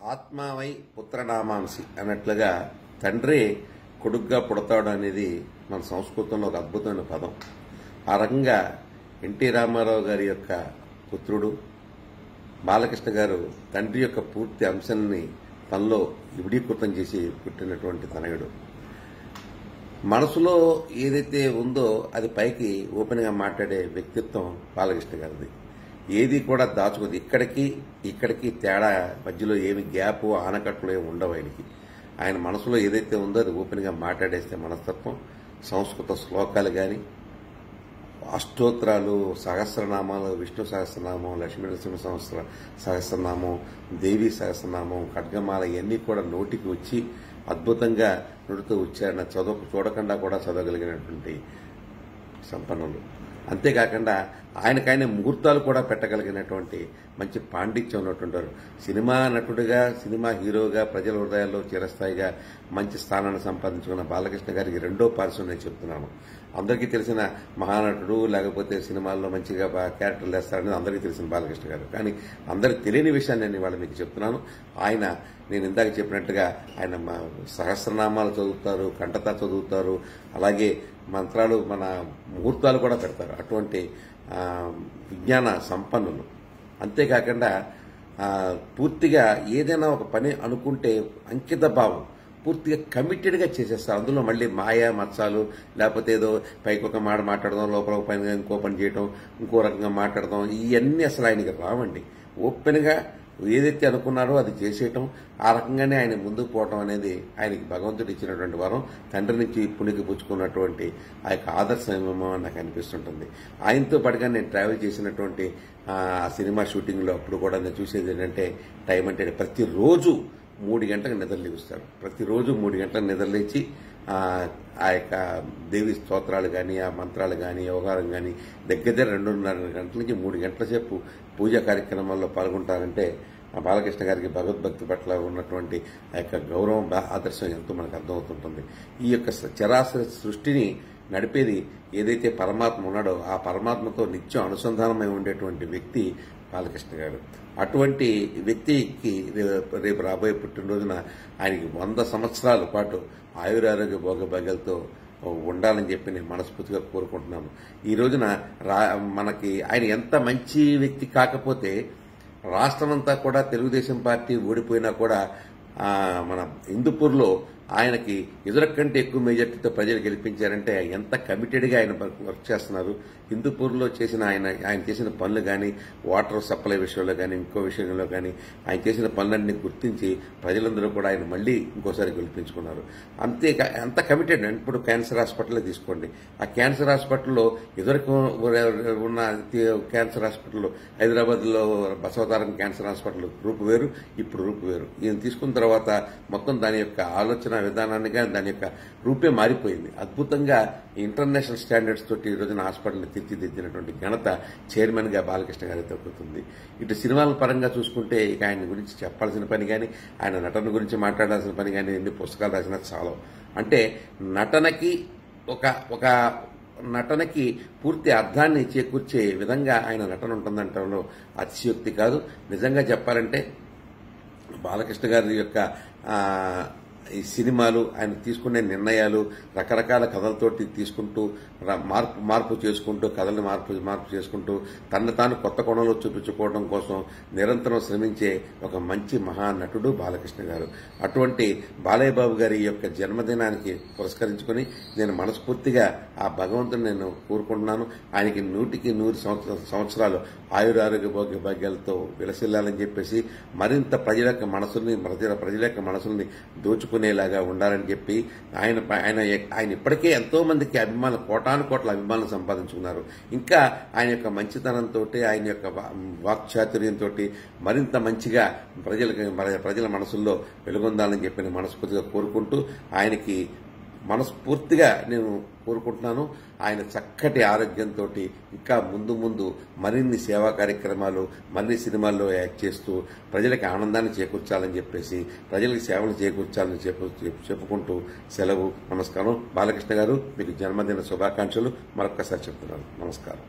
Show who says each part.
Speaker 1: ఆత్మావై పుత్రనామాంసి అన్నట్లుగా తండ్రి కొడుగ్గా పుడతాడు అనేది మన సంస్కృతంలో ఒక అద్భుతమైన పదం. ఆ రకంగా ఎన్టీ రామారావు గారి యొక్క పుత్రుడు బాలకృష్ణ గారు తండ్రి యొక్క పూర్తి అంశాన్ని తనలో విడీకృతం చేసి పుట్టినటువంటి తనయుడు. మనసులో ఏదైతే ఉందో అది పైకి ఓపెన్గా మాట్లాడే వ్యక్తిత్వం బాలకృష్ణ గారిది. ఏది కూడా దాచుకుంది. ఇక్కడికి తేడా మధ్యలో ఏమి గ్యాప్ ఆనకట్లు ఏమి ఉండవు ఆయనకి. ఆయన మనసులో ఏదైతే ఉందో అది ఓపెన్గా మాట్లాడేస్తే మనస్తత్వం. సంస్కృత శ్లోకాలు కానీ, అష్టోత్తరాలు, సహస్రనామాలు, విష్ణు సహస్రనామం, లక్ష్మీనరసింహ సహస్రనామం, దేవి సహస్రనామం, ఖడ్గమాల ఇవన్నీ కూడా నోటికి వచ్చి అద్భుతంగా నుడితో ఉచ్చారణ చూడకుండా కూడా చదవగలిగినటువంటి సంపన్నులు. అంతేకాకుండా ఆయనకైనా ముహూర్తాలు కూడా పెట్టగలిగినటువంటి మంచి పాండిత్యం ఉన్నటువంటి సినిమా నటుడిగా, సినిమా హీరోగా ప్రజల హృదయాల్లో చిరస్థాయిగా మంచి స్థానాన్ని సంపాదించుకున్న బాలకృష్ణ గారికి రెండో పార్శ్వం నేను చెప్తున్నాను. అందరికీ తెలిసిన మహానటుడు, లేకపోతే సినిమాల్లో మంచిగా క్యారెక్టర్లు వేస్తారనేది అందరికీ తెలిసిన బాలకృష్ణ గారు. కానీ అందరికి తెలియని విషయాన్ని నేను ఇవాళ మీకు చెప్తున్నాను. ఆయన నేను ఇందాక చెప్పినట్టుగా ఆయన సహస్రనామాలు చదువుతారు, కంఠత చదువుతారు, అలాగే మంత్రాలు, మన ముహూర్తాలు కూడా పెడతారు. అటువంటి విజ్ఞాన సంపన్నులు. అంతేకాకుండా పూర్తిగా ఏదైనా ఒక పని అనుకుంటే అంకిత భావం, పూర్తిగా కమిటెడ్గా చేసేస్తారు. అందులో మళ్ళీ మాయా మత్సాలు, లేకపోతే ఏదో పైకి ఒక మాట మాట్లాడదాం, లోపల ఒక పని ఇంకో పని చేయడం, ఇంకో రకంగా మాట్లాడదాం, ఇవన్నీ అసలు ఆయనకి రావండి. ఓపెన్గా ఏదైతే అనుకున్నారో అది చేసేయటం, ఆ రకంగానే ఆయన ముందుకు పోవటం అనేది ఆయనకి భగవంతుడు ఇచ్చినటువంటి వరం. తండ్రి నుంచి పుణికి పుచ్చుకున్నటువంటి ఆ యొక్క ఆదర్శమేమో నాకు అనిపిస్తుంటుంది. ఆయనతో పాటుగా నేను ట్రావెల్ చేసినటువంటి ఆ సినిమా షూటింగ్లో అప్పుడు కూడా నేను చూసేది ఏంటంటే టైం అంటే ప్రతిరోజు 3 గంటలకు నిద్రలేస్తారు. ప్రతిరోజు 3 గంటలకు నిద్రలేచి ఆ యొక్క దేవి స్తోత్రాలు కానీ, ఆ మంత్రాలు కానీ, వ్యవహారం కానీ దగ్గర 2:30 గంటల నుంచి 3 గంటల సేపు పూజా కార్యక్రమాల్లో పాల్గొంటారంటే ఆ బాలకృష్ణ గారికి భగవద్భక్తి పట్ల ఉన్నటువంటి ఆ యొక్క గౌరవం, ఆదర్శం ఎంతో మనకు అర్థమవుతుంటుంది. ఈ యొక్క చరాచర సృష్టిని నడిపేది ఏదైతే పరమాత్మ ఉన్నాడో ఆ పరమాత్మతో నిత్యం అనుసంధానమై ఉండేటువంటి వ్యక్తి బాలకృష్ణ గారు. అటువంటి వ్యక్తికి రేపు రాబోయే పుట్టినరోజున ఆయనకి 100 సంవత్సరాల పాటు ఆయురారోగ్య భోగభాగ్యాలతో ఉండాలని చెప్పి నేను మనస్ఫూర్తిగా కోరుకుంటున్నాను. ఈ రోజున మనకి ఆయన ఎంత మంచి వ్యక్తి కాకపోతే రాష్ట్రమంతా కూడా తెలుగుదేశం పార్టీ ఓడిపోయినా కూడా మన హిందూపూర్లో ఆయనకి ఎదురకంటే ఎక్కువ మెజార్టీతో ప్రజలు గెలిపించారంటే ఎంత కమిటెడ్గా ఆయన వర్క్ చేస్తున్నారు. హిందూపూర్లో చేసిన ఆయన చేసిన పనులు కానీ, వాటర్ సప్లై విషయంలో కానీ, ఇంకో విషయంలో కానీ ఆయన చేసిన పనులన్నీ గుర్తించి ప్రజలందరూ కూడా ఆయన మళ్లీ ఇంకోసారి గెలిపించుకున్నారు. అంత కమిటెడ్. ఇప్పుడు క్యాన్సర్ హాస్పిటల్ తీసుకోండి. ఆ క్యాన్సర్ హాస్పిటల్లో ఎదురకు ఉన్న క్యాన్సర్ హాస్పిటల్లో హైదరాబాద్లో బసవతారం క్యాన్సర్ హాస్పిటల్ రూపు వేరు, ఇప్పుడు రూపు వేరు. ఈయన తీసుకున్న తర్వాత మొత్తం దాని యొక్క ఆలోచన విధానాన్ని కానీ దాని యొక్క రూపే మారిపోయింది. అద్భుతంగా ఇంటర్నేషనల్ స్టాండర్డ్స్ తోటి ఈ రోజున హాస్పిటల్ని తీర్చిదిద్దినటువంటి ఘనత చైర్మన్ గా బాలకృష్ణ గారికి దక్కుతుంది. ఇటు సినిమాల పరంగా చూసుకుంటే ఇక ఆయన గురించి చెప్పాల్సిన పని కానీ, ఆయన నటన గురించి మాట్లాడాల్సిన పని కానీ, ఎన్ని పుస్తకాలు రాసినా చాలా. అంటే నటనకి పూర్తి అర్థాన్ని చేకూర్చే విధంగా ఆయన నటన ఉంటుందంటంలో అతిశయోక్తి కాదు. నిజంగా చెప్పాలంటే బాలకృష్ణ గారి యొక్క ఈ సినిమాలు, ఆయన తీసుకునే నిర్ణయాలు, రకరకాల కథలతోటి తీసుకుంటూ మార్పు చేసుకుంటూ, కథల్ని మార్పు చేసుకుంటూ తనను తాను కొత్త కోణంలో చూపించుకోవడం కోసం నిరంతరం శ్రమించే ఒక మంచి మహానటుడు బాలకృష్ణ గారు. అటువంటి బాలయ్య బాబు గారి యొక్క జన్మదినానికి పురస్కరించుకుని నేను మనస్ఫూర్తిగా ఆ భగవంతుని నేను కోరుకుంటున్నాను. ఆయనకి 100 సంవత్సరాలు ఆయురారోగ్య భాగ్యాలతో విలసిల్లాలని చెప్పేసి మరింత ప్రజల యొక్క మనసుల్ని దోచుకునేలాగా ఉండాలని చెప్పి ఆయన ఇప్పటికే ఎంతో మందికి అభిమానులు, కోట్ల అభిమానులు సంపాదించుకున్నారు. ఇంకా ఆయన యొక్క మంచితనంతో, ఆయన యొక్క వాక్చాతుర్యంతో మరింత మంచిగా ప్రజల మనసుల్లో వెలుగొందాలని చెప్పి నేను మనస్ఫూర్తిగా కోరుకుంటూ ఆయనకి మనస్ఫూర్తిగా నేను కోరుకుంటున్నాను. ఆయన చక్కటి ఆరోగ్యంతో ఇంకా ముందు మరిన్ని సేవా కార్యక్రమాలు, మరిన్ని సినిమాల్లో యాక్ట్ చేస్తూ ప్రజలకి ఆనందాన్ని చేకూర్చాలని చెప్పేసి, ప్రజలకి సేవలు చేకూర్చాలని చెప్పుకుంటూ సెలవు. నమస్కారం. బాలకృష్ణ గారు, మీకు జన్మదిన శుభాకాంక్షలు మరొక్కసారి చెప్తున్నాను. నమస్కారం.